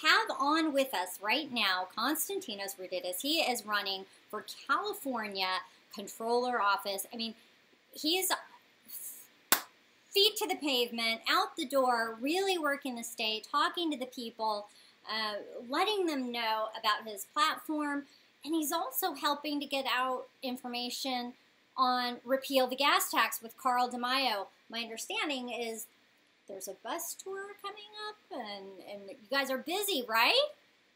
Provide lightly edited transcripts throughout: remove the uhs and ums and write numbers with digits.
have on with us right now Konstantinos Roditis. He is running for California Controller Office. I mean, he's feet to the pavement, out the door, really working the state, talking to the people, letting them know about his platform. And he's also helping to get out information on repeal the gas tax with Carl DeMaio. My understanding is there's a bus tour coming up, and you guys are busy, right?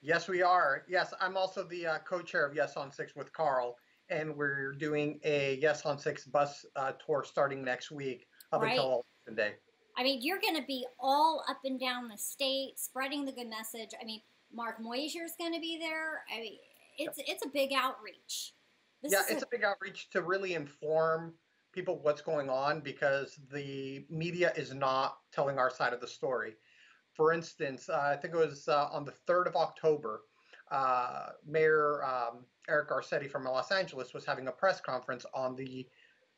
Yes, we are. Yes, I'm also the co-chair of Yes on 6 with Carl, and we're doing a Yes on 6 bus tour starting next week up until Election Day. I mean, you're going to be all up and down the state, spreading the good message. I mean, Mark Moyser's going to be there. I mean, it's a big outreach. It's a big outreach to really inform people what's going on, because the media is not telling our side of the story. For instance, I think it was on the 3rd of October, Mayor Eric Garcetti from Los Angeles was having a press conference on the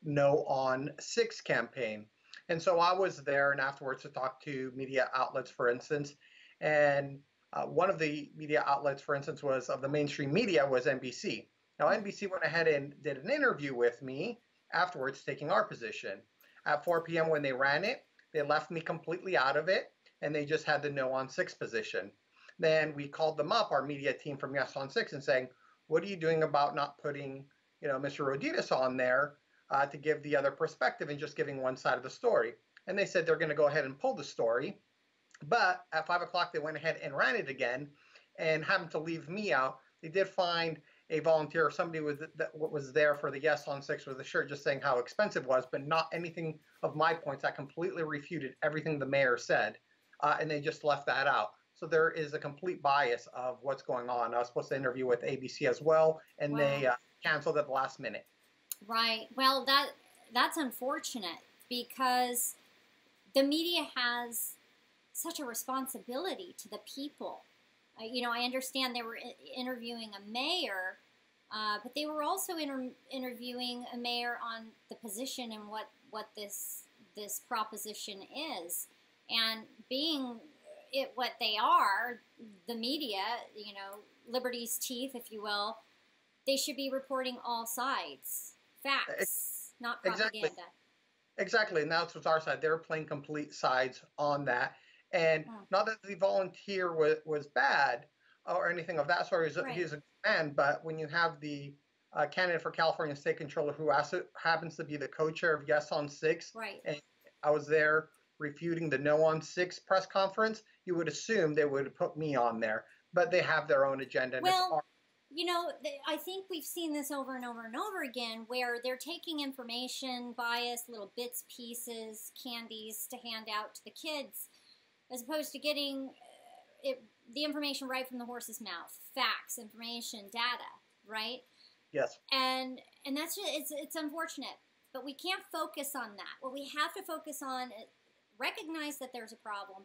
No on 6 campaign. And so I was there, and afterwards to talk to media outlets, for instance. And one of the media outlets, for instance, was of the mainstream media, was NBC. Now, NBC went ahead and did an interview with me afterwards, taking our position. At 4 p.m. when they ran it, they left me completely out of it, and they just had the No on 6 position. Then we called them up, our media team from Yes on 6, and saying, what are you doing about not putting, Mr. Roditis on there to give the other perspective and just giving one side of the story? And they said they're going to go ahead and pull the story. But at 5 o'clock, they went ahead and ran it again and happened to leave me out. They did find a volunteer, somebody that was there for the Yes on 6 with a shirt just saying how expensive it was, but not anything of my points. That completely refuted everything the mayor said, and they just left that out. So there is a complete bias of what's going on. I was supposed to interview with ABC as well, and they canceled at the last minute. Right. Well, that's unfortunate, because the media has such a responsibility to the people. I understand they were interviewing a mayor, but they were also interviewing a mayor on the position and what this proposition is. And being what they are, the media, Liberty's teeth, if you will, they should be reporting all sides. Facts, not propaganda. Exactly, and that's what's our side. They're playing complete sides on that. And not that the volunteer was bad or anything of that sort. He's a good man, but when you have the candidate for California State Controller who happens to be the co-chair of Yes on 6, and I was there refuting the No on 6 press conference, you would assume they would put me on there. But they have their own agenda. And I think we've seen this over and over and over again, where they're taking information, bias, little bits, pieces, candies to hand out to the kids, as opposed to getting the information right from the horse's mouth. Facts, information, data, right? Yes. And that's just, it's unfortunate. But we can't focus on that. What we have to focus on is recognize that there's a problem.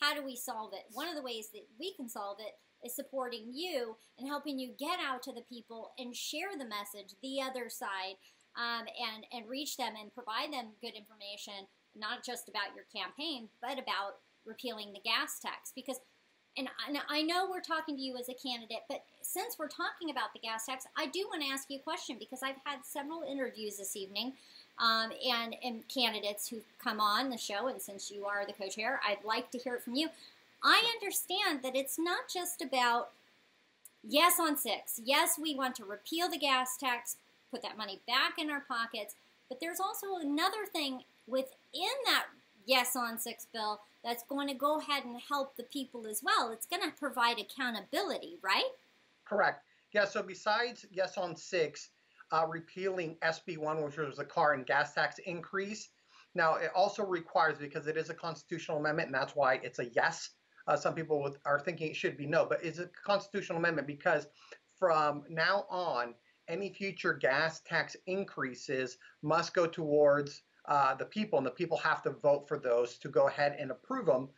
How do we solve it? One of the ways that we can solve it is supporting you and helping you get out to the people and share the message, the other side, and reach them and provide them good information, not just about your campaign, but about repealing the gas tax. Because, and I know we're talking to you as a candidate, but since we're talking about the gas tax, I do want to ask you a question, because I've had several interviews this evening and candidates who've come on the show, and since you are the co-chair, I'd like to hear it from you. I understand that it's not just about Yes on 6. Yes, we want to repeal the gas tax, put that money back in our pockets, but there's also another thing within that Yes on 6 bill that's going to go ahead and help the people as well. It's going to provide accountability, right? Correct. Yeah, so besides Yes on 6, repealing SB1, which was the car and gas tax increase, now it also requires, because it is a constitutional amendment, and that's why it's a yes. Some people are thinking it should be no, but it's a constitutional amendment because from now on, any future gas tax increases must go towards the people, and the people have to vote for those to go ahead and approve them,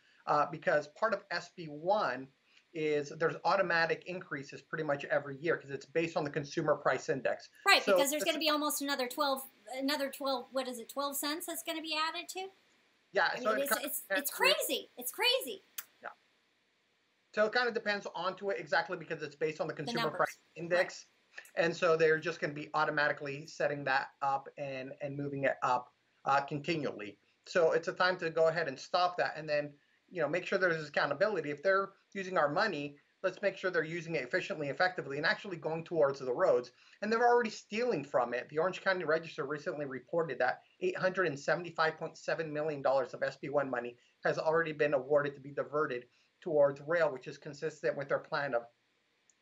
because part of SB1 is there's automatic increases pretty much every year because it's based on the consumer price index. Right, so because there's going to be almost another 12, what is it, 12 cents that's going to be added to? Yeah, I mean, it's crazy. It's crazy. Yeah. So it kind of depends onto it exactly because it's based on the The consumer price numbers. Right. index. And so they're just going to be automatically setting that up and moving it up continually. So it's a time to go ahead and stop that and then, make sure there's accountability. If they're using our money, let's make sure they're using it efficiently, effectively, and actually going towards the roads. And they're already stealing from it. The Orange County Register recently reported that $875.7 million of SB1 money has already been awarded to be diverted towards rail, which is consistent with their plan of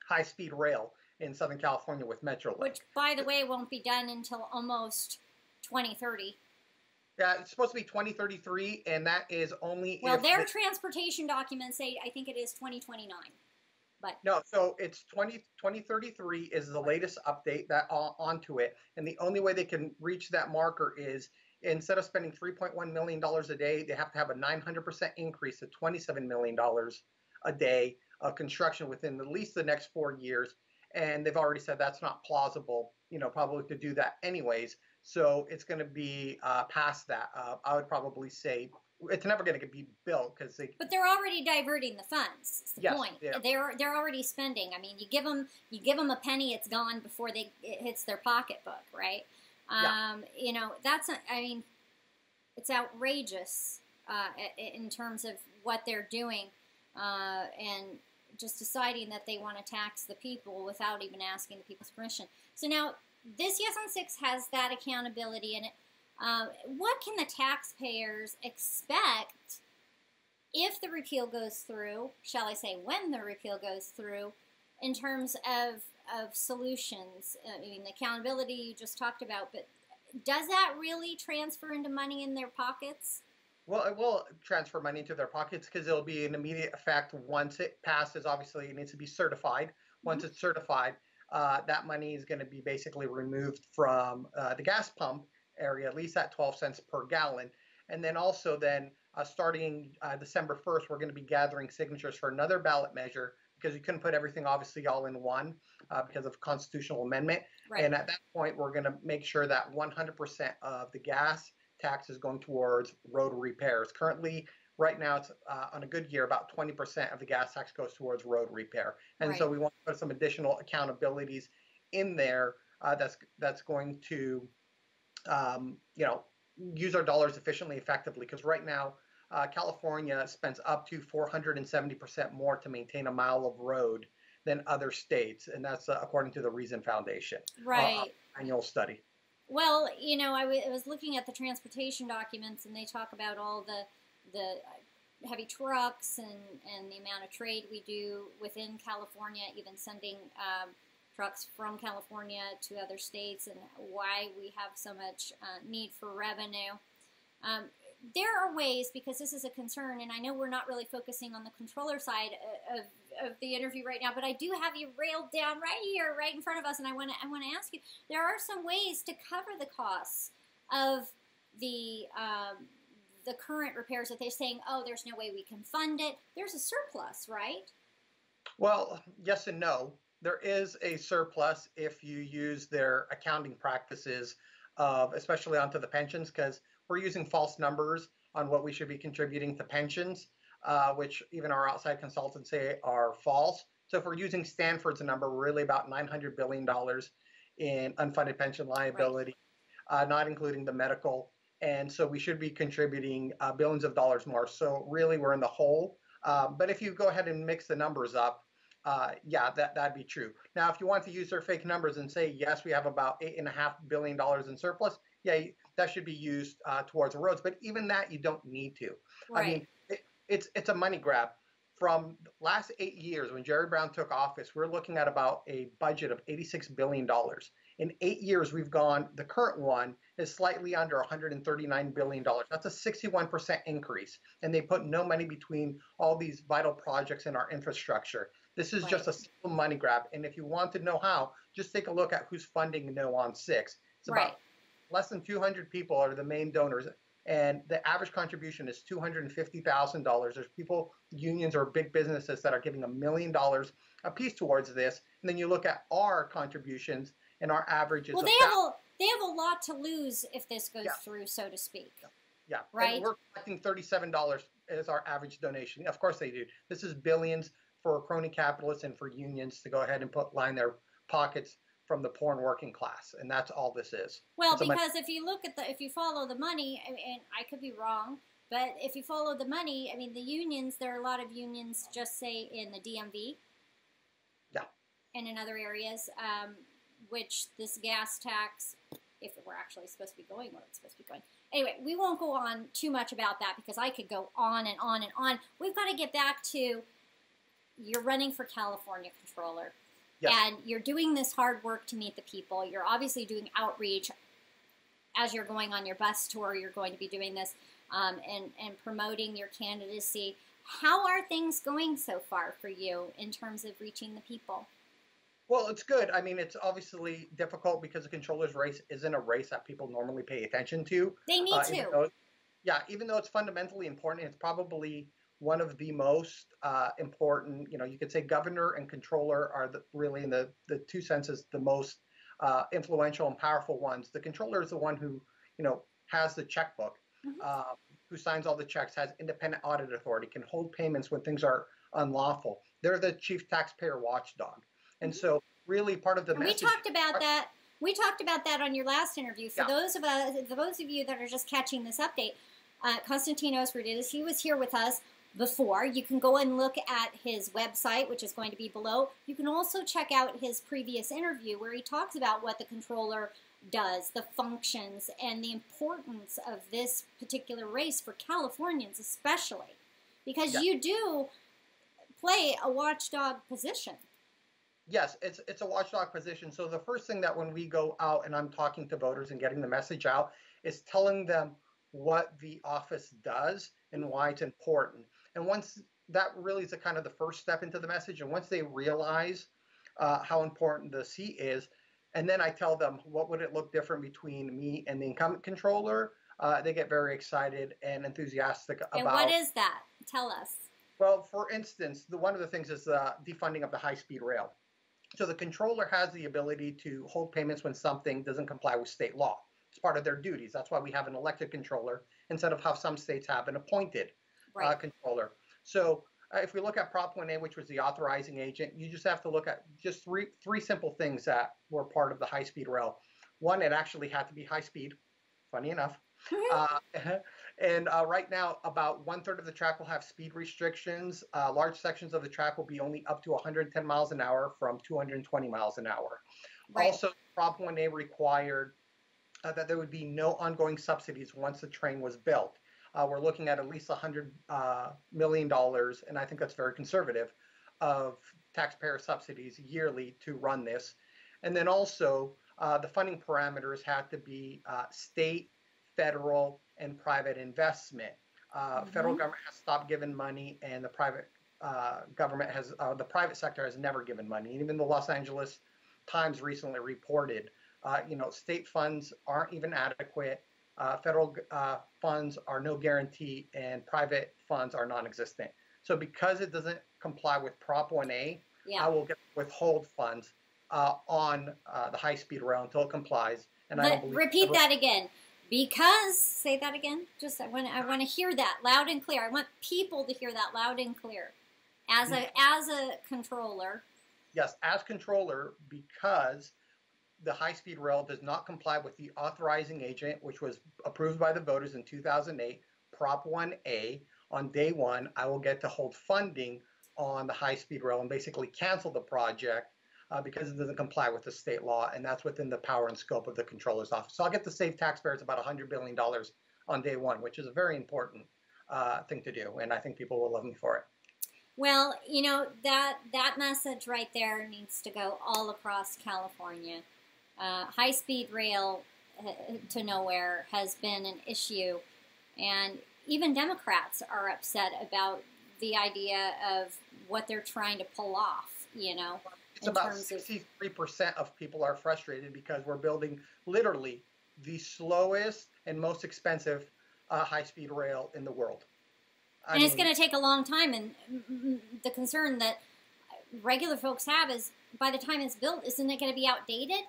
high-speed rail in Southern California with MetroLink. Which, by the way, won't be done until almost 2030. Yeah, it's supposed to be 2033, and that is only well, their transportation documents say, I think it is 2029. But no, so it's 2033 is the latest update that onto it, and the only way they can reach that marker is instead of spending $3.1 million a day, they have to have a 900% increase to $27 million a day of construction within at least the next 4 years. And they've already said that's not plausible, probably to do that anyways. So it's going to be past that. I would probably say it's never going to be built because they. But they're already diverting the funds. That's the point. Yeah. They're already spending. I mean, you give them a penny, it's gone before it hits their pocketbook, right? It's outrageous in terms of what they're doing, and just deciding that they want to tax the people without even asking the people's permission. So now, this Yes on 6 has that accountability in it. What can the taxpayers expect if the repeal goes through, shall I say when the repeal goes through, in terms of solutions? I mean, the accountability you just talked about, but does that really transfer into money in their pockets? Well, it will transfer money into their pockets because it'll be an immediate effect once it passes. Obviously, it needs to be certified. Once it's certified, that money is going to be basically removed from the gas pump area, at least at 12 cents per gallon. And then also starting December 1st, we're going to be gathering signatures for another ballot measure because you couldn't put everything obviously all in one because of constitutional amendment. Right. And at that point, we're going to make sure that 100% of the gas tax is going towards road repairs. Currently, right now, it's on a good year, about 20% of the gas tax goes towards road repair. And so we want to put some additional accountabilities in there that's going to, use our dollars efficiently, effectively. Because right now, California spends up to 470% more to maintain a mile of road than other states. And that's according to the Reason Foundation annual study. Well, I was looking at the transportation documents, and they talk about all the heavy trucks and the amount of trade we do within California, even sending trucks from California to other states, and why we have so much need for revenue. There are ways, because this is a concern, and I know we're not really focusing on the controller side of the interview right now, but I do have you railed down right here, right in front of us, and I want to ask you, there are some ways to cover the costs of the current repairs that they're saying, oh, there's no way we can fund it. There's a surplus, right? Well, yes and no. There is a surplus if you use their accounting practices, especially onto the pensions, because we're using false numbers on what we should be contributing to pensions, which even our outside consultants say are false. So if we're using Stanford's number, we're really about $900 billion in unfunded pension liability, not including the medical. And so we should be contributing billions of dollars more. So really we're in the hole. But if you go ahead and mix the numbers up, that'd be true. Now, if you want to use their fake numbers and say, yes, we have about $8.5 billion in surplus, that should be used towards the roads. But even that, you don't need to. Right. I mean, it's a money grab. From the last 8 years, when Jerry Brown took office, we're looking at about a budget of $86 billion. In 8 years, the current one is slightly under $139 billion. That's a 61% increase. And they put no money between all these vital projects in our infrastructure. This is just a simple money grab. And if you want to know how, just take a look at who's funding No on 6. It's about less than 200 people are the main donors. And the average contribution is $250,000. There's people, unions or big businesses that are giving $1 million a piece towards this. And then you look at our contributions, and our average is they have a lot to lose if this goes through, so to speak. Yeah. Right. And we're collecting $37 as our average donation. Of course they do. This is billions. for crony capitalists and for unions to go ahead and line their pockets from the poor and working class, and that's all this is. Well, because if you look at if you follow the money, and I could be wrong, but if you follow the money, I mean, the unions, there are a lot of unions, just say in the DMV, yeah, and in other areas, which this gas tax, if it were actually supposed to be going where it's supposed to be going. Anyway, we won't go on too much about that because I could go on and on and on. We've got to get back to you're running for California controller. Yes. And you're doing this hard work to meet the people. You're obviously doing outreach as you're going on your bus tour. You're going to be doing this and promoting your candidacy. How are things going so far for you in terms of reaching the people? Well, it's good. I mean, it's obviously difficult because the controller's race isn't a race that people normally pay attention to. They need to. Even though it's fundamentally important, it's probably one of the most important, you could say governor and controller are really in the two senses, the most influential and powerful ones. The controller is the one who, has the checkbook, who signs all the checks, has independent audit authority, can hold payments when things are unlawful. They're the chief taxpayer watchdog. And so really part of the message. We talked about that. We talked about that on your last interview. For those of you that are just catching this update, Konstantinos Roditis, he was here with us before. You can go and look at his website, which is going to be below. You can also check out his previous interview where he talks about what the controller does, the functions, and the importance of this particular race for Californians especially. Because you do play a watchdog position. Yes, it's a watchdog position. So the first thing that when we go out and I'm talking to voters and getting the message out is telling them what the office does and why it's important. And once that really is kind of the first step into the message, and once they realize how important the seat is, and then I tell them what would it look different between me and the incumbent controller, they get very excited and enthusiastic about. And what is that? Tell us. Well, for instance, one of the things is defunding of the high-speed rail. So the controller has the ability to hold payments when something doesn't comply with state law. It's part of their duties. That's why we have an elected controller instead of how some states have an appointed controller. So if we look at Prop 1A, which was the authorizing agent, you just have to look at just three simple things that were part of the high-speed rail. One, it actually had to be high speed, funny enough. And right now, about 1/3 of the track will have speed restrictions. Large sections of the track will be only up to 110 miles an hour from 220 miles an hour. Right. Also, Prop 1A required that there would be no ongoing subsidies once the train was built. We're looking at least $100 million, and I think that's very conservative, of taxpayer subsidies yearly to run this. And then also, the funding parameters have to be state, federal, and private investment. Federal government has stopped giving money, and the private government has, the private sector has never given money. And even the Los Angeles Times recently reported, state funds aren't even adequate. Federal funds are no guarantee, and private funds are non-existent. So because it doesn't comply with Prop 1A, I will withhold funds on the high-speed rail until it complies. And I don't believe repeat that again. Because, say that again. Just I want to hear that loud and clear. I want people to hear that loud and clear. As a controller. Yes, as controller, because the high-speed rail does not comply with the authorizing agent, which was approved by the voters in 2008, Prop 1A. On day one, I will get to hold funding on the high-speed rail and basically cancel the project because it doesn't comply with the state law, and that's within the power and scope of the controller's office. So I'll get to save taxpayers about $100 billion on day one, which is a very important thing to do, and I think people will love me for it. Well, that message right there needs to go all across California. High-speed rail to nowhere has been an issue, and even Democrats are upset about the idea of what they're trying to pull off, It's about 63% of people are frustrated because we're building literally the slowest and most expensive high-speed rail in the world. And it's going to take a long time, and the concern that regular folks have is by the time it's built, isn't it going to be outdated?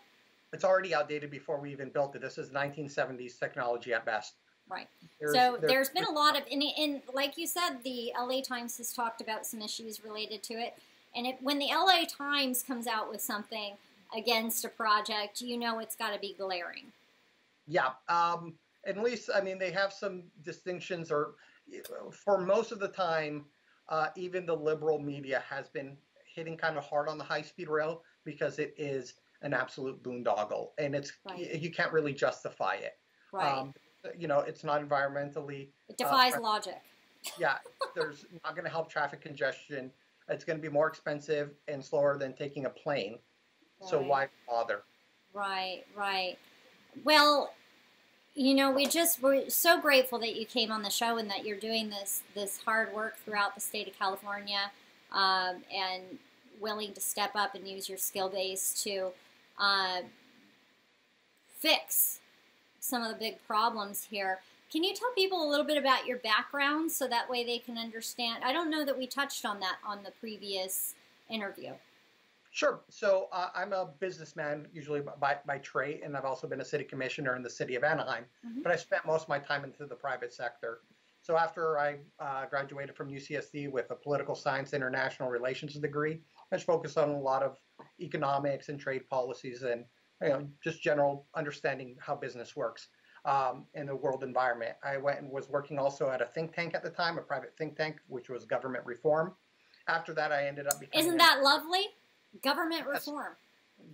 It's already outdated before we even built it. This is 1970s technology at best. Right. So there's been a lot of, and like you said, the LA Times has talked about some issues related to it. And when the LA Times comes out with something against a project, you know it's got to be glaring. Yeah. At least, I mean, they have some distinctions, or for most of the time, even the liberal media has been hitting kind of hard on the high-speed rail because it is an absolute boondoggle, and you can't really justify it. Right. It's not environmentally. It defies logic. Yeah, there's not going to help traffic congestion. It's going to be more expensive and slower than taking a plane. Right. So why bother? Right, right. Well, we're so grateful that you came on the show and that you're doing this hard work throughout the state of California, and willing to step up and use your skill base to fix some of the big problems here. Can you tell people a little bit about your background so that way they can understand? I don't know that we touched on that on the previous interview. Sure. So I'm a businessman, usually by trade, and I've also been a city commissioner in the city of Anaheim. Mm-hmm. But I spent most of my time into the private sector. So after I graduated from UCSD with a political science international relations degree, I just focused on a lot of economics and trade policies and just general understanding how business works in the world environment. I went and was working also at a think tank at the time, a private think tank, which was government reform. After that, I ended up becoming... Isn't that lovely? Government reform.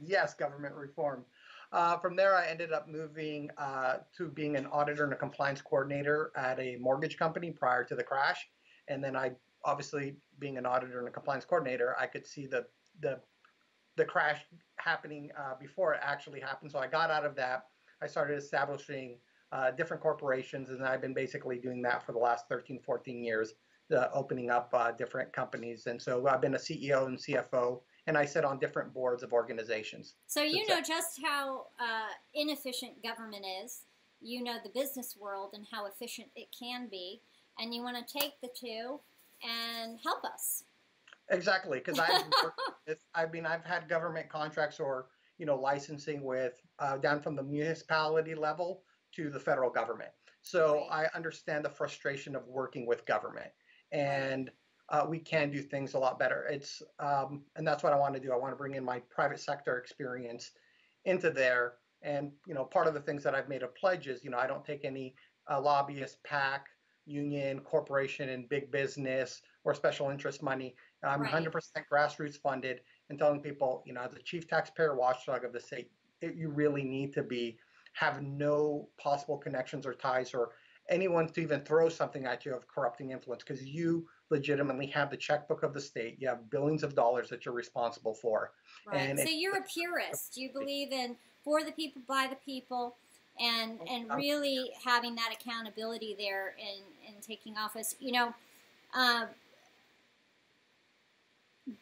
Yes, government reform. From there, I ended up moving to being an auditor and a compliance coordinator at a mortgage company prior to the crash. And then obviously, being an auditor and a compliance coordinator, I could see the crash happening before it actually happened. So I got out of that. I started establishing different corporations, and I've been basically doing that for the last 13, 14 years, opening up different companies. And so I've been a CEO and CFO, and I sit on different boards of organizations. So you know just how inefficient government is. You know the business world and how efficient it can be, and you want to take the two and help us. Exactly, because I've had government contracts or licensing with down from the municipality level to the federal government. So right. I understand the frustration of working with government, and we can do things a lot better. It's and that's what I want to do. I want to bring in my private sector experience into there, and part of the things that I've made a pledge is I don't take any lobbyist, PAC, union, corporation, and big business or special interest money. I'm 100% grassroots funded, and telling people, as a chief taxpayer watchdog of the state, you really need to have no possible connections or ties or anyone to even throw something at you of corrupting influence, because you legitimately have the checkbook of the state. You have billions of dollars that you're responsible for. Right. And so you're a purist. You believe in for the people, by the people, and really having that accountability there in taking office.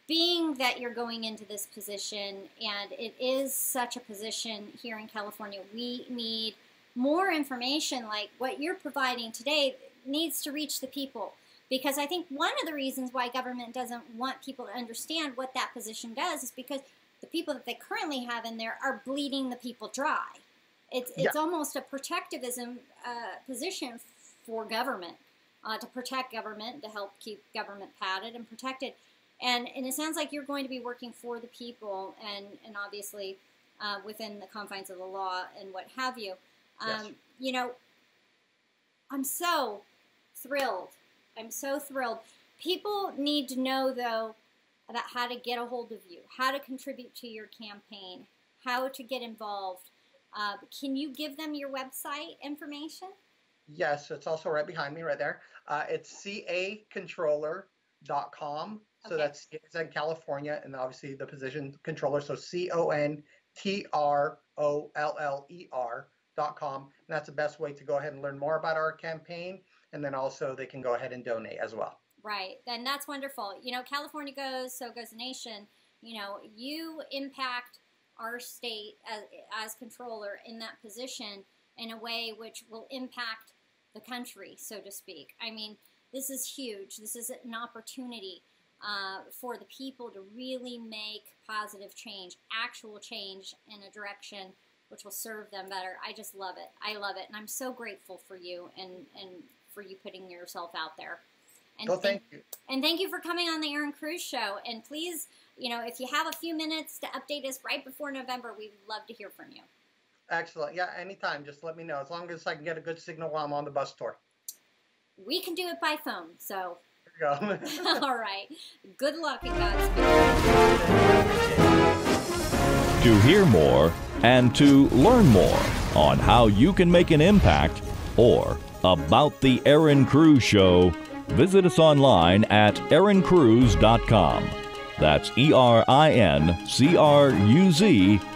Being that you're going into this position, and it is such a position here in California, we need more information like what you're providing today needs to reach the people. Because I think one of the reasons why government doesn't want people to understand what that position does is because the people that they currently have in there are bleeding the people dry. It's almost a protectivism position for government, to protect government, to help keep government padded and protected. And it sounds like you're going to be working for the people and obviously within the confines of the law and what have you. Yes. I'm so thrilled. I'm so thrilled. People need to know, though, about how to get a hold of you, how to contribute to your campaign, how to get involved. Can you give them your website information? Yes, it's also right behind me, right there. It's cacontroller.com. So okay. That's in California, and obviously the position controller. So CONTROLLER.com. And that's the best way to go ahead and learn more about our campaign. And then also they can go ahead and donate as well. Right. And that's wonderful. California goes, so goes the nation. You impact our state as controller in that position in a way which will impact the country, so to speak. I mean, this is huge. This is an opportunity for the people to really make positive change, actual change in a direction which will serve them better. I just love it. I love it. And I'm so grateful for you and for you putting yourself out there. And thank you. And thank you for coming on the Erin Cruz Show. And please, if you have a few minutes to update us right before November, we'd love to hear from you. Excellent. Yeah, anytime. Just let me know. As long as I can get a good signal while I'm on the bus tour. We can do it by phone, so. There you go. All right. Good luck and Godspeed. To hear more and to learn more on how you can make an impact or about the Erin Cruz Show, visit us online at erincruz.com. That's ERINCRUZ.com.